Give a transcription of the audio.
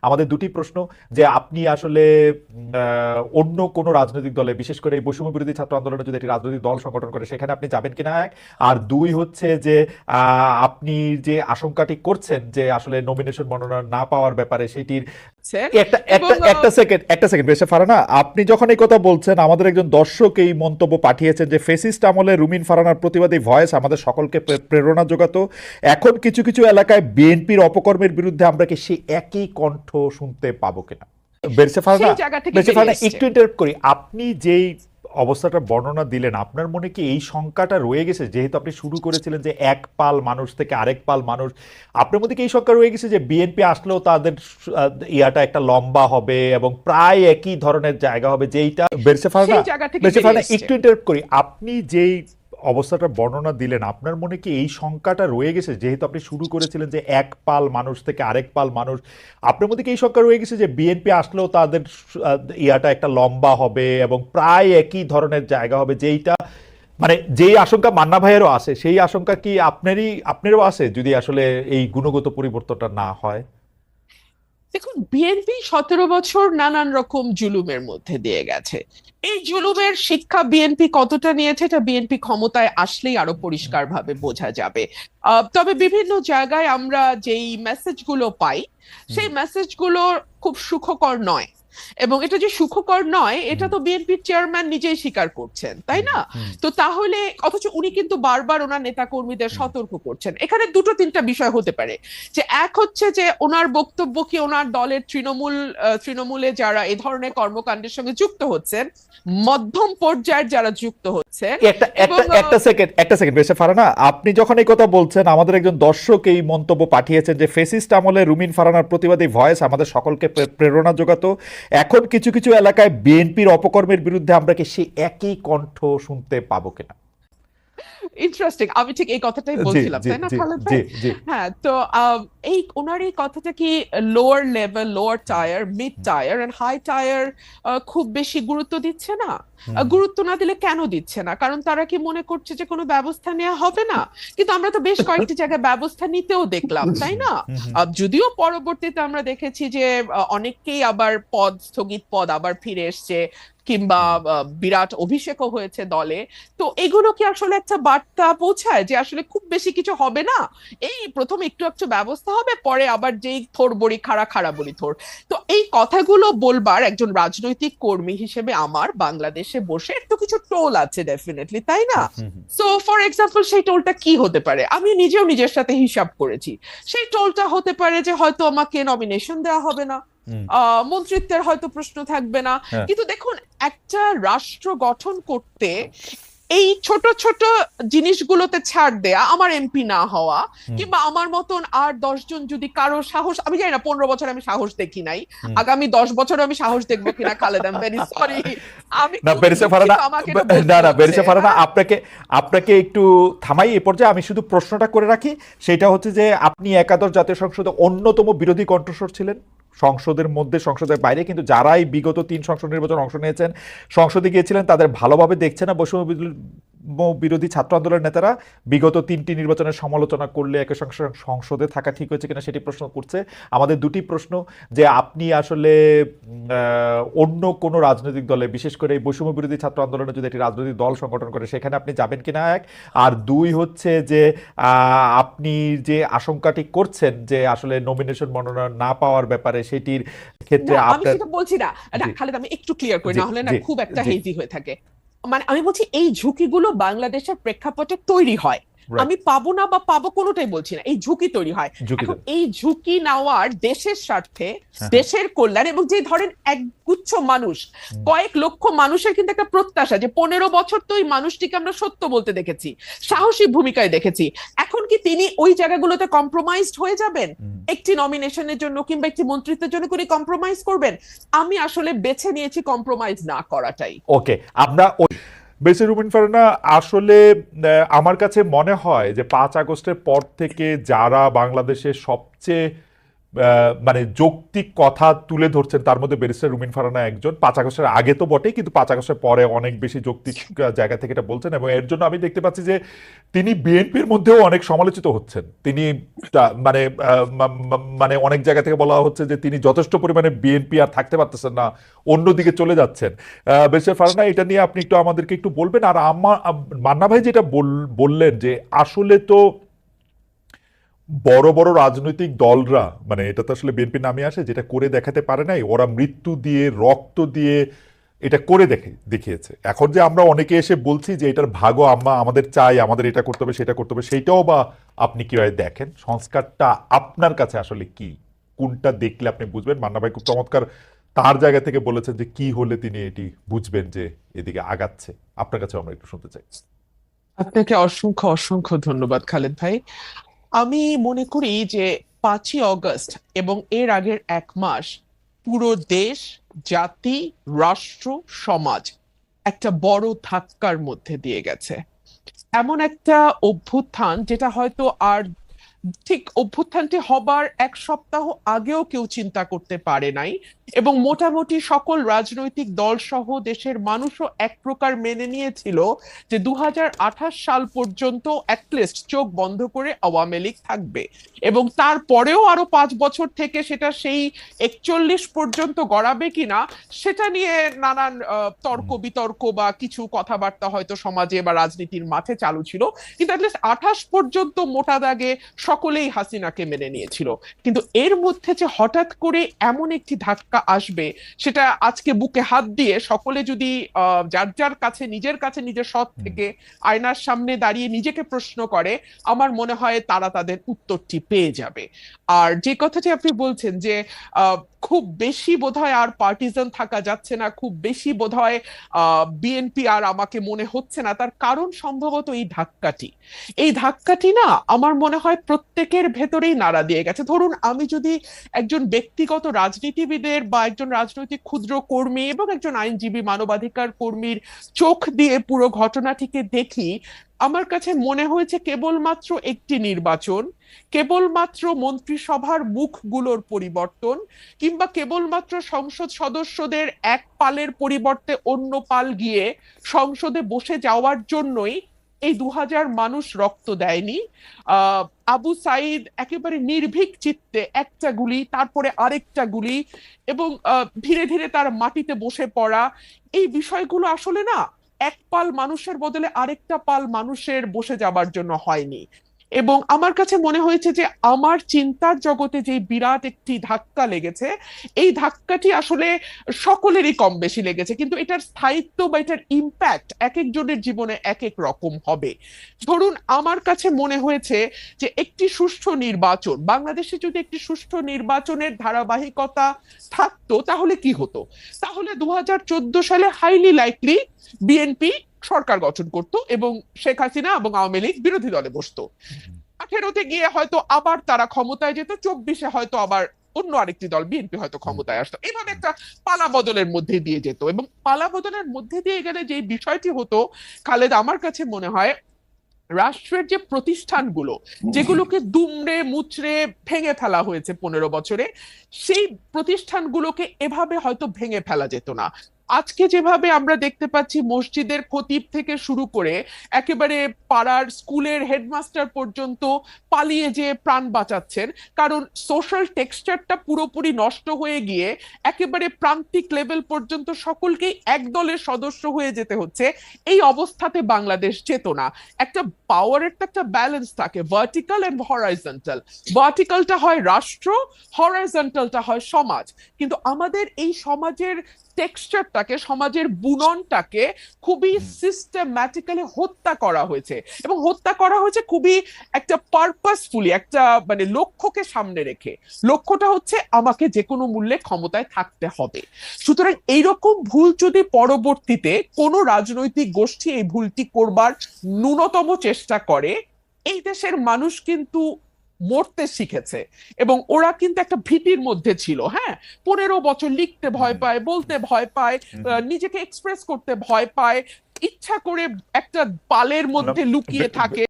আমাদের দুটি প্রশ্ন যে আপনি আসলে অন্য কোনো রাজনৈতিক দলে, বিশেষ করে এই বৈষম্য বিরোধী ছাত্র আন্দোলনে যদি একটি রাজনৈতিক দল সংগঠন করে সেখানে আপনি যাবেন কিনা, এক। আর দুই হচ্ছে যে আপনি যে আশঙ্কাটি করছেন যে আসলে নমিনেশন মনোনয়ন না পাওয়ার ব্যাপারে সেটির একটা এবং একটা একটা সেকেন্ড বেশে ফারানা, আপনি যখন এই কথা বলছেন আমাদের একজন দর্শক এই মন্তব্য পাঠিয়েছেন যে ফেসিস্ট আমলে রুমিন ফারানার প্রতিবাদী ভয়েস আমাদের সকলকে প্রেরণা যোগাতো, এখন কিছু কিছু এলাকায় বিএনপির অপকর্মের বিরুদ্ধে আমরা কি সেই একই কণ্ঠ শুনতে পাবো কিনা? বেরসে ফারানা, সেই জায়গা থেকে বেরসে বেরিয়ে ফারানা এসছে। একটু ইন্টারাপ্ট করি। আপনি যেই অবস্থাটা বর্ণনা দিলেন, আপনার মনে কি এই শঙ্কাটা রয়ে গেছে, যেহেতু আপনি শুরু করেছিলেন যে এক পাল মানুষ থেকে আরেক পাল মানুষ, আপনার মধ্যে কি এই শঙ্কা রয়ে গেছে যে বিএনপি আসলেও তাদের ইয়াটা একটা লম্বা হবে এবং প্রায় একই ধরনের জায়গা হবে, যেইটা বেরসে ফারানা, সেই জায়গা থেকে বেরসে বেরিয়ে ফারানা এসছে। একটু ইন্টারাপ্ট করি। আপনি যেই অবস্থাটা বর্ণনা দিলেন, আপনার মনে কি এই শঙ্কাটা রয়ে গেছে, যেহেতু আপনি শুরু করেছিলেন যে এক পাল মানুষ থেকে আরেক পাল মানুষ, আপনার মধ্যে কি এই শঙ্কা রয়ে গেছে যে বিএনপি আসলেও তাদের ইয়াটা একটা লম্বা হবে এবং প্রায় একই ধরনের জায়গা হবে, যেইটা মানে যেই আশঙ্কা মান্না ভাইয়েরও আছে, সেই আশঙ্কা কি আপনারও আছে যদি আসলে এই গুণগত পরিবর্তনটা না হয়? দেখুন, বিএনপি 17 বছর নানান রকম জুলুমের মধ্যে দিয়ে গেছে। এই জুলুমের শিক্ষা বিএনপি কতটা নিয়েছে এটা বিএনপি ক্ষমতায় আসলেই আরো পরিষ্কারভাবে বোঝা যাবে। তবে বিভিন্ন জায়গায় আমরা যেই মেসেজগুলো পাই হুম, সেই মেসেজগুলো খুব সুখকর নয়। এবং এটা যে সুখকর নয় এটা হুম, তো বিএনপির চেয়ারম্যান নিজেই স্বীকার করছেন, তাই হুম, না? হুম, তো তাহলে অথচ উনি কিন্তু বারবার ওনার নেতাকর্মীদের হুম, সতর্ক করছেন। এখানে দুটো তিনটা বিষয় হতে পারে। যে এক হচ্ছে যে ওনার বক্তব্য কি ওনার দলের তৃণমূলে যারা এই ধরনের কর্মকাণ্ডের সঙ্গে যুক্ত হচ্ছেন, মধ্যম পর্যায়ের যারা যুক্ত হচ্ছে একটা এবং একটা একটা সেকেন্ড বেশি ফারানা, আপনি যখন এই কথা বলছেন আমাদের একজন দর্শক এই মন্তব্য পাঠিয়েছেন যে ফেসিস্ট আমলে রুমিন ফারানার প্রতিবাদী ভয়েস আমাদের সকলকে প্রেরণা যোগাতো, এখন কিছু কিছু এলাকায় বিএনপির অপকর্মের বিরুদ্ধে আমরা কি সেই একই কণ্ঠ শুনতে পাবো কিনা? ইন্টারেস্টিং, আমি ঠিক এই কথাটাই জি বলছিলাম, জি তাই না জি খালেদ জি ভাই? জি। হ্যাঁ, তো এই ওনার এই কথাটা কি lower level, lower tier, mid hmm, tier and high tier খুব বেশি গুরুত্ব দিচ্ছে না? হুম, গুরুত্ব না দিলে কেন দিচ্ছে না? কারণ তারা কি মনে করছে যে কোনো ব্যবস্থা নেওয়া হবে না? কিন্তু আমরা তো বেশ কয়েকটি জায়গায় ব্যবস্থা নিতেও দেখলাম, তাই না? হুম, হুম, যদিও পরবর্তীতে আমরা দেখেছি যে অনেককেই আবার স্থগিত পদ আবার ফিরে এসছে, কিংবা হুম। বিরাট অভিষেকও হয়েছে দলে। তো এগুলো কি আসলে একটা বার্তা পৌঁছায় যে আসলে খুব বেশি কিছু হবে না? এই প্রথম একটু একটু ব্যবস্থা হবে, পরে আবার যেই থোর বড়ি খাড়া, খাড়া বড়ি থোর। তো এই কথাগুলো বলবার একজন রাজনৈতিক কর্মী হিসেবে আমার বাংলাদেশে বসে একটু কিছু টোল আছে ডেফিনেটলি, তাই না? হুম, হুম, হুম, সো ফর এক্সাম্পল, সেই টোলটা কি হতে পারে? আমি নিজেও নিজের সাথে হিসাব করেছি। সেই টোলটা হতে পারে যে হয়তো আমাকে নমিনেশন দেওয়া হবে না, হুম, মন্ত্রিত্বের হয়তো প্রশ্ন থাকবে না। হ্যাঁ, কিন্তু দেখুন, একটা রাষ্ট্র গঠন করতে এই ছোট ছোট জিনিসগুলোতে ছাড় দেয়া, আমার এমপি না হওয়া, হুম, কিংবা আমার মতন আর 10 জন যদি কারো সাহস, আমি জানি না, 15 বছর আমি সাহস দেখি নাই, হুম। আগামী 10 বছর আমি সাহস দেখবো কিনা Khaled, I am very sorry. আমি না খুবই বেরিসে ফারানা, দুঃখিত, আমাকে এটা না বলতে না হচ্ছে। বেরিসে ফারানা, হ্যাঁ, আপনাকে আপনাকে একটু থামাই এই পর্যায়ে। আমি শুধু প্রশ্নটা করে রাখি, সেটা হচ্ছে যে আপনি একাদশ জাতীয় সংসদে অন্যতম বিরোধী কণ্ঠস্বর ছিলেন, সংসদের মধ্যে সংসদের বাইরে, কিন্তু যারাই বিগত 3 সংসদ নির্বাচন অংশ নিয়েছেন, সংসদে গিয়েছিলেন, তাদের ভালোভাবে দেখছে না বৈষম্য বিরোধী ছাত্র আন্দোলনের নেতারা বিগত 3টি নির্বাচনের সমালোচনা করলে একই সঙ্গে সংসদে থাকা ঠিক হয়েছে কিনা সেটি প্রশ্ন করছে। আমাদের দুটি প্রশ্ন যে আপনি আসলে অন্য কোনো রাজনৈতিক দলে, বিশেষ করে এই বৈষম্য বিরোধী ছাত্র আন্দোলনে যদি একটি রাজনৈতিক দল সংগঠন করে সেখানে আপনি যাবেন কিনা, এক। আর দুই হচ্ছে যে আপনি যে আশঙ্কাটি করছেন যে আসলে নমিনেশন মনোনয়ন না পাওয়ার ব্যাপারে সেটির ক্ষেত্রে না আমি আপনার। সেটা বলছি না। না জি খালেদ, আমি একটু ক্লিয়ার করি, জি না হলে না জি খুব একটা জি। হেজি হয়ে থাকে। মানে আমি বলছি এই ঝুঁকিগুলো বাংলাদেশের প্রেক্ষাপটে তৈরি হয়। রাইট। আমি পাবো না বা পাবো কোনোটাই বলছি না, এই ঝুঁকি তৈরি হয়। এখন ঝুঁকিতে। এই ঝুঁকি নেওয়ার দেশের স্বার্থে, হ্যাঁ, হ্যাঁ। দেশের কল্যাণ, এবং যে ধরেন একগুচ্ছ মানুষ, হুম, কয়েক লক্ষ মানুষের কিন্তু একটা প্রত্যাশা যে 15 বছর তো ওই মানুষটিকে আমরা সত্য বলতে দেখেছি, সাহসী ভূমিকায় দেখেছি। এখন কি তিনি ওই জায়গাগুলোতে কম্প্রোমাইজড হয়ে যাবেন? হুম। একটি নমিনেশনের জন্য কিংবা একটি মন্ত্রিত্বের জন্য করে কম্প্রোমাইজ করবেন? আমি আসলে বেছে নিয়েছি কম্প্রোমাইজ না করাটাই। ওকে, আমরা বেশি রুমিন ফারানা, আসলে আমার কাছে মনে হয় যে 5 আগস্টের পর থেকে যারা বাংলাদেশের সবচেয়ে মানে যৌক্তিক কথা তুলে ধরছেন, তার মধ্যে ব্যারিস্টার রুমিন ফারহানা একজন। ৫ আগস্টের আগে তো বটেই, কিন্তু ৫ আগস্টের পরে অনেক বেশি যৌক্তিক জায়গা থেকে এটা বলছেন, এবং এর জন্য আমি দেখতে পাচ্ছি যে তিনি বিএনপির মধ্যেও অনেক সমালোচিত হচ্ছেন। তিনি মানে মানে অনেক জায়গা থেকে বলা হচ্ছে যে তিনি যথেষ্ট পরিমাণে বিএনপি আর থাকতে পারতেছেন না, অন্যদিকে চলে যাচ্ছেন। ব্যারিস্টার ফারহানা, এটা নিয়ে আপনি একটু আমাদেরকে একটু বলবেন। আর আমার মান্না ভাই যেটা বললেন যে আসলে তো বড় বড় রাজনৈতিক দলরা, মানে এটা তো আসলে বিএনপির নামে আসে, যেটা করে দেখাতে পারে নাই, ওরা মৃত্যু দিয়ে রক্ত দিয়ে এটা করে দেখিয়েছে। এখন যে আমরা অনেকে এসে বলছি যে এটার ভাগও আমাদের চাই, আমাদের এটা করতে হবে সেটা করতে হবে, সেইটাও বা আপনি কিভাবে দেখেন? সংস্কারটা আপনার কাছে আসলে কি, কোনটা দেখলে আপনি বুঝবেন? মান্না ভাই খুব চমৎকার তার জায়গা থেকে বলেছেন যে কি হলে তিনি এটি বুঝবেন যে এদিকে আগাচ্ছে। আপনার কাছে আমরা একটু শুনতে চাই। আপনাকে অসংখ্য অসংখ্য ধন্যবাদ খালেদ ভাই। আমি মনে করি যে ৫ই অগস্ট এবং এর আগের ১ মাস পুরো দেশ, জাতি, রাষ্ট্র, সমাজ একটা বড় ধাক্কার মধ্যে দিয়ে গেছে। এমন একটা অভ্যুত্থান যেটা হয়তো আর ঠিক অভ্যুত্থানটি হবার ১ সপ্তাহ আগেও কেউ চিন্তা করতে পারে নাই, এবং মোটামুটি সকল রাজনৈতিক দল সহ দেশের মানুষও এক প্রকার মেনে নিয়েছিল যে ২০২৮ সাল পর্যন্ত অ্যাটলিস্ট চোখ বন্ধ করে আওয়ামী লীগ থাকবে, এবং তারপরেও আরো ৫ বছর থেকে সেটা সেই ৪১ পর্যন্ত গড়াবে কিনা সেটা নিয়ে নানান তর্ক বিতর্ক বা কিছু কথাবার্তা হয়তো সমাজে বা রাজনীতির মাঠে চালু ছিল। কিন্তু অ্যাটলিস্ট ২৮ পর্যন্ত মোটা দাগে সকলেই হাসিনাকে মেনে নিয়েছিল। কিন্তু এর মধ্যে যে হঠাৎ করে এমন একটি ধাক্কা আসবে, সেটা আজকে বুকে হাত দিয়ে সকলে যদি যার যার কাছে নিজের সৎ থেকে আয়নার সামনে দাঁড়িয়ে নিজেকে প্রশ্ন করে, আমার মনে হয় তারা তাদের উত্তরটি পেয়ে যাবে। আর যে কথাটি আপনি বলছেন যে খুব বেশি বোধহয় আর পার্টিজান থাকা যাচ্ছে না, খুব বেশি বোধহয় বিএনপি আর আমাকে মনে হচ্ছে না, তার কারণ সম্ভবত এই ধাক্কাটি না আমার মনে হয় প্রত্যেকের ভেতরেই নাড়া দিয়ে গেছে। ধরুন, আমি যদি একজন ব্যক্তিগত রাজনীতিবিদের বা একজন রাজনৈতিক ক্ষুদ্র কর্মী এবং একজন আইনজীবী মানবাধিকার কর্মীর চোখ দিয়ে পুরো ঘটনাটিকে দেখি, আমার কাছে মনে হয়েছে কেবলমাত্র একটি নির্বাচন, কেবলমাত্র মন্ত্রিসভার মুখগুলোর পরিবর্তন, কিংবা কেবলমাত্র সংসদ সদস্যদের এক পালের পরিবর্তে অন্য পাল গিয়ে সংসদে বসে যাওয়ার জন্যই এই ২০০০ মানুষ রক্ত দেয়নি। আবু সাইদ একেবারে নির্ভীক চিত্তে একটা গুলি, তারপরে আরেকটা গুলি, এবং ধীরে ধীরে তার মাটিতে বসে পড়া, এই বিষয়গুলো আসলে না এক পাল মানুষের বদলে আরেকটা পাল মানুষের বসে যাবার জন্য হয়নি। এবং আমার কাছে মনে হয়েছে যে আমার চিন্তার জগতে যে বিরাট একটি ধাক্কা লেগেছে, এই ধাক্কাটি আসলে সকলেরই কম বেশি লেগেছে, কিন্তু এটার স্থায়িত্ব বা এটার ইম্প্যাক্ট এক একজনের জীবনে এক এক রকম হবে। ধরুন, আমার কাছে মনে হয়েছে যে একটি সুষ্ঠু নির্বাচন, বাংলাদেশে যদি একটি সুষ্ঠু নির্বাচনের ধারাবাহিকতা থাকতো তাহলে কি হতো? তাহলে ২০১৪ সালে হাইলি লাইকলি বিএনপি সরকার গঠন করত এবং শেখ হাসিনা এবং আওয়ামী লীগ বিরোধী দলে বসতো। ১৮-তে গিয়ে হয়তো আবার তারা ক্ষমতায় যেত, ২৪-এ হয়তো আবার অন্য আরেকটি দল বিএনপি হয়তো ক্ষমতায় আসতো। এভাবে একটা পালা বদলের মধ্যে দিয়ে যেত, এবং পালা বদলের মধ্যে দিয়ে গেলে যে বিষয়টি হতো খালেদ, আমার কাছে মনে হয় রাষ্ট্রের যে প্রতিষ্ঠানগুলো যেগুলোকে দুমড়ে মুচড়ে ভেঙে ফেলা হয়েছে ১৫ বছরে, সেই প্রতিষ্ঠানগুলোকে এভাবে হয়তো ভেঙে ফেলা যেত না। আজকে যেভাবে আমরা দেখতে পাচ্ছি মসজিদের খতিব থেকে শুরু করে একেবারে পাড়ার স্কুলের হেডমাস্টার পর্যন্ত পালিয়ে যে প্রাণ বাঁচাচ্ছেন, কারণ সোশ্যাল টেক্সচারটা পুরোপুরি নষ্ট হয়ে গিয়ে একেবারে প্রান্তিক লেভেল পর্যন্ত সকলকেই এক দলের সদস্য হয়ে যেতে হচ্ছে, এই অবস্থাতে বাংলাদেশ যেত না। একটা পাওয়ারের তো একটা ব্যালেন্স থাকে, ভার্টিক্যাল এন্ড হরাইজন্টাল। ভার্টিক্যালটা হয় রাষ্ট্র, হরাইজন্টালটা হয় সমাজ। কিন্তু আমাদের এই সমাজের টেক্সচারটাকে, সমাজের বুননটাকে খুবই সিস্টেম্যাটিক্যালি হত্যা করা হয়েছে, এবং হত্যা করা হয়েছে খুবই একটা পারপাসফুলি, একটা মানে লক্ষ্যকে সামনে রেখে। লক্ষ্যটা হচ্ছে আমাকে যে কোনো মূল্যে ক্ষমতায় থাকতে হবে। সুতরাং এইরকম ভুল যদি পরবর্তীতে কোনো রাজনৈতিক গোষ্ঠী এই ভুলটি করবার ন্যূনতম চেষ্টা করে, এই দেশের মানুষ কিন্তু মরতে শিখেছে, এবং ওরা কিন্তু একটা ভীতির মধ্যে ছিল। হ্যাঁ, ১৫ বছর লিখতে ভয় পায়, বলতে ভয় পায়, নিজেকে এক্সপ্রেস করতে ভয় পায়, ইচ্ছা করে একটা পালের মধ্যে লুকিয়ে থাকে।